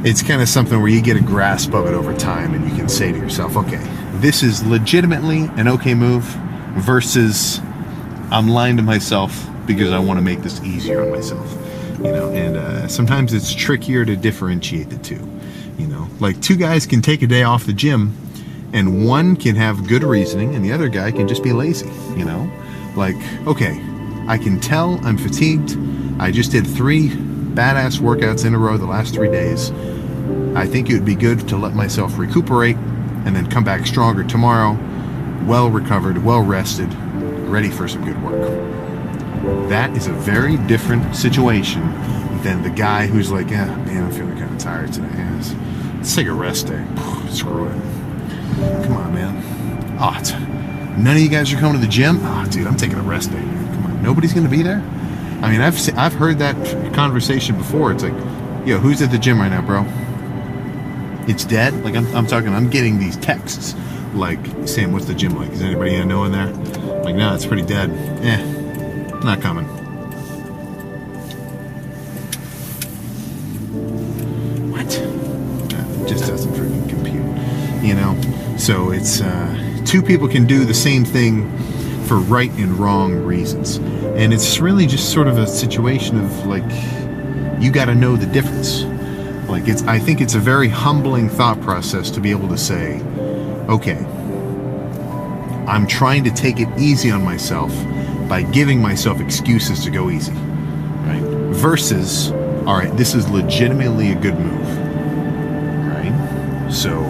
it's kind of something where you get a grasp of it over time, and you can say to yourself, okay, this is legitimately an okay move versus I'm lying to myself because I want to make this easier on myself. And sometimes it's trickier to differentiate the two. Like, two guys can take a day off the gym, and one can have good reasoning, and the other guy can just be lazy. Like, okay, I can tell I'm fatigued. I just did 3 badass workouts in a row the last 3 days. I think it would be good to let myself recuperate and then come back stronger tomorrow, well recovered, well rested, ready for some good work. That is a very different situation than the guy who's like, yeah, man, I'm feeling kind of tired today. Let's take a rest day. Screw it. Come on, man. Oh, none of you guys are coming to the gym? Oh, dude, I'm taking a rest day. Come on, nobody's going to be there? I mean, I've heard that conversation before. It's like, yo, who's at the gym right now, bro? It's dead? Like, I'm getting these texts. Like, Sam, what's the gym like? Is anybody I know in there? Like, no, it's pretty dead. Not coming. What? It just doesn't freaking compute. So it's, 2 people can do the same thing for right and wrong reasons. And it's really just sort of a situation of, like, you got to know the difference. Like, I think it's a very humbling thought process to be able to say, okay, I'm trying to take it easy on myself by giving myself excuses to go easy, right? Versus, all right, this is legitimately a good move, right? So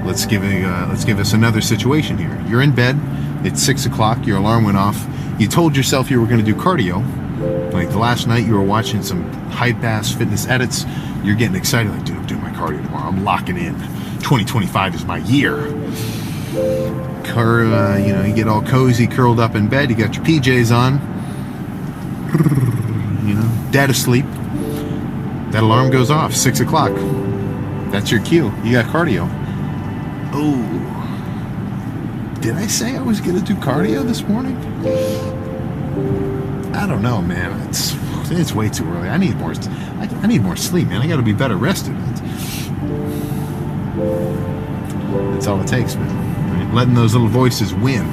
let's give us another situation here. You're in bed. It's 6 o'clock. Your alarm went off. You told yourself you were going to do cardio. Like, the last night you were watching some hype-ass fitness edits. You're getting excited, like, dude, I'm doing my cardio tomorrow. I'm locking in. 2025 is my year. You get all cozy, curled up in bed. You got your PJs on. Dead asleep. That alarm goes off. 6 o'clock. That's your cue. You got cardio. Oh. Did I say I was going to do cardio this morning? I don't know, man. It's way too early. I need more sleep, man. I got to be better rested. That's all it takes, man. Right? Letting those little voices win,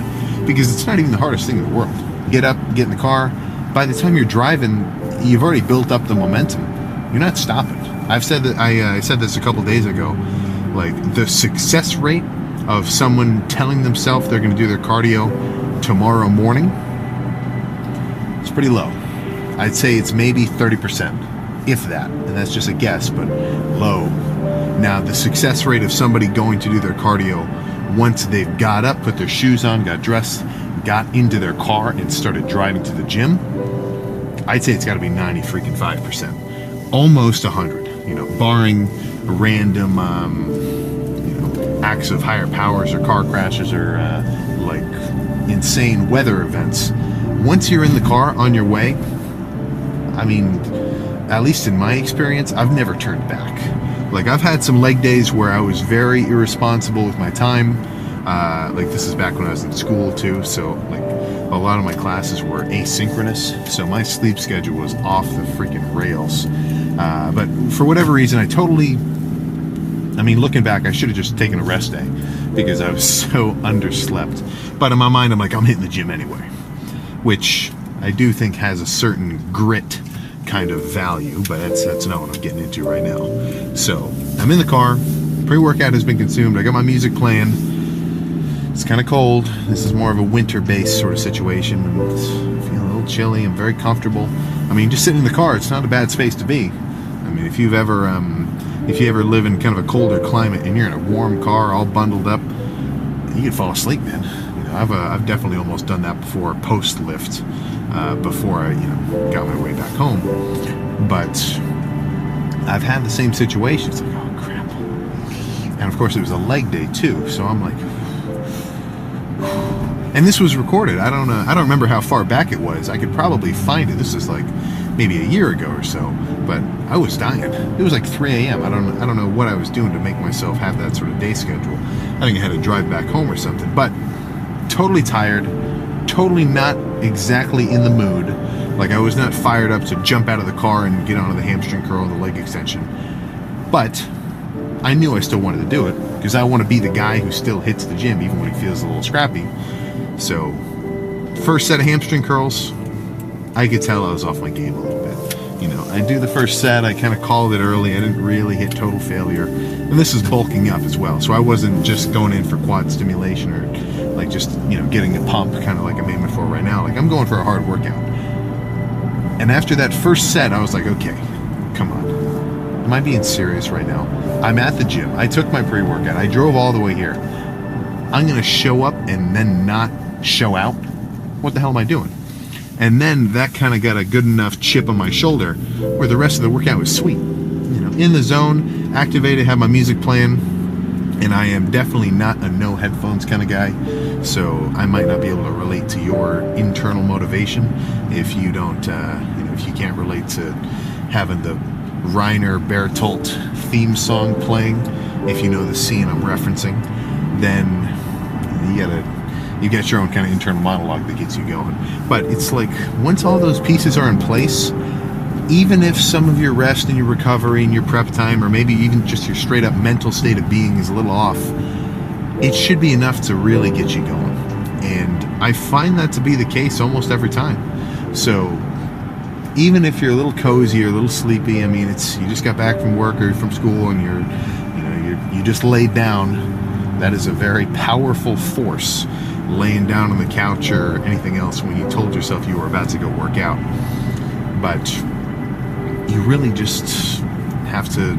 because it's not even the hardest thing in the world. Get up, get in the car. By the time you're driving, you've already built up the momentum. You're not stopping. I've said that. I said this a couple days ago. Like, the success rate of someone telling themselves they're going to do their cardio tomorrow morning, it's pretty low. I'd say it's maybe 30%, if that. And that's just a guess, but low. Now, the success rate of somebody going to do their cardio once they've got up, put their shoes on, got dressed, got into their car, and started driving to the gym, I'd say it's got to be 90-5%. Almost 100, barring random, acts of higher powers or car crashes or, like, insane weather events. Once you're in the car on your way, I mean, at least in my experience, I've never turned back. Like, I've had some leg days where I was very irresponsible with my time. Like, this is back when I was in school too, so like a lot of my classes were asynchronous, so my sleep schedule was off the freaking rails. But for whatever reason, looking back, I should have just taken a rest day because I was so underslept. But in my mind, I'm like, I'm hitting the gym anyway, which I do think has a certain grit kind of value, but that's not what I'm getting into right now. So I'm in the car, pre-workout has been consumed, I got my music playing, it's kind of cold, this is more of a winter-based sort of situation, it's feeling a little chilly, I'm very comfortable. I mean, just sitting in the car, it's not a bad space to be. I mean, if you ever live in kind of a colder climate and you're in a warm car all bundled up, you could fall asleep, man. I've definitely almost done that before, post-lift, before I got my way back home. But I've had the same situation. It's like, oh crap. And of course it was a leg day too, so I'm like, and this was recorded. I don't remember how far back it was. I could probably find it. This is like maybe a year ago or so, but I was dying. It was like 3 a.m. I don't know what I was doing to make myself have that sort of day schedule. I think I had to drive back home or something, but totally tired, totally not exactly in the mood. Like, I was not fired up to jump out of the car and get onto the hamstring curl and the leg extension. But I knew I still wanted to do it because I want to be the guy who still hits the gym even when he feels a little scrappy. So, first set of hamstring curls, I could tell I was off my game a little bit. You know, I do the first set, I kind of called it early, I didn't really hit total failure. And this is bulking up as well, so I wasn't just going in for quad stimulation or like just, you know, getting a pump, kind of like I'm aiming for right now. Like, I'm going for a hard workout. And after that first set, I was like, okay, come on. Am I being serious right now? I'm at the gym. I took my pre-workout. I drove all the way here. I'm going to show up and then not show out? What the hell am I doing? And then that kind of got a good enough chip on my shoulder where the rest of the workout was sweet. You know, in the zone, activated, have my music playing, and I am definitely not a no headphones kind of guy, so I might not be able to relate to your internal motivation if you don't, you know, if you can't relate to having the Reiner Bertolt theme song playing. If you know the scene I'm referencing, then you get your own kind of internal monologue that gets you going. But it's like, once all those pieces are in place, even if some of your rest and your recovery and your prep time, or maybe even just your straight up mental state of being is a little off, it should be enough to really get you going. And I find that to be the case almost every time. So even if you're a little cozy or a little sleepy, I mean, it's, you just got back from work or from school and you just laid down, that is a very powerful force, laying down on the couch or anything else when you told yourself you were about to go work out. But you really just have to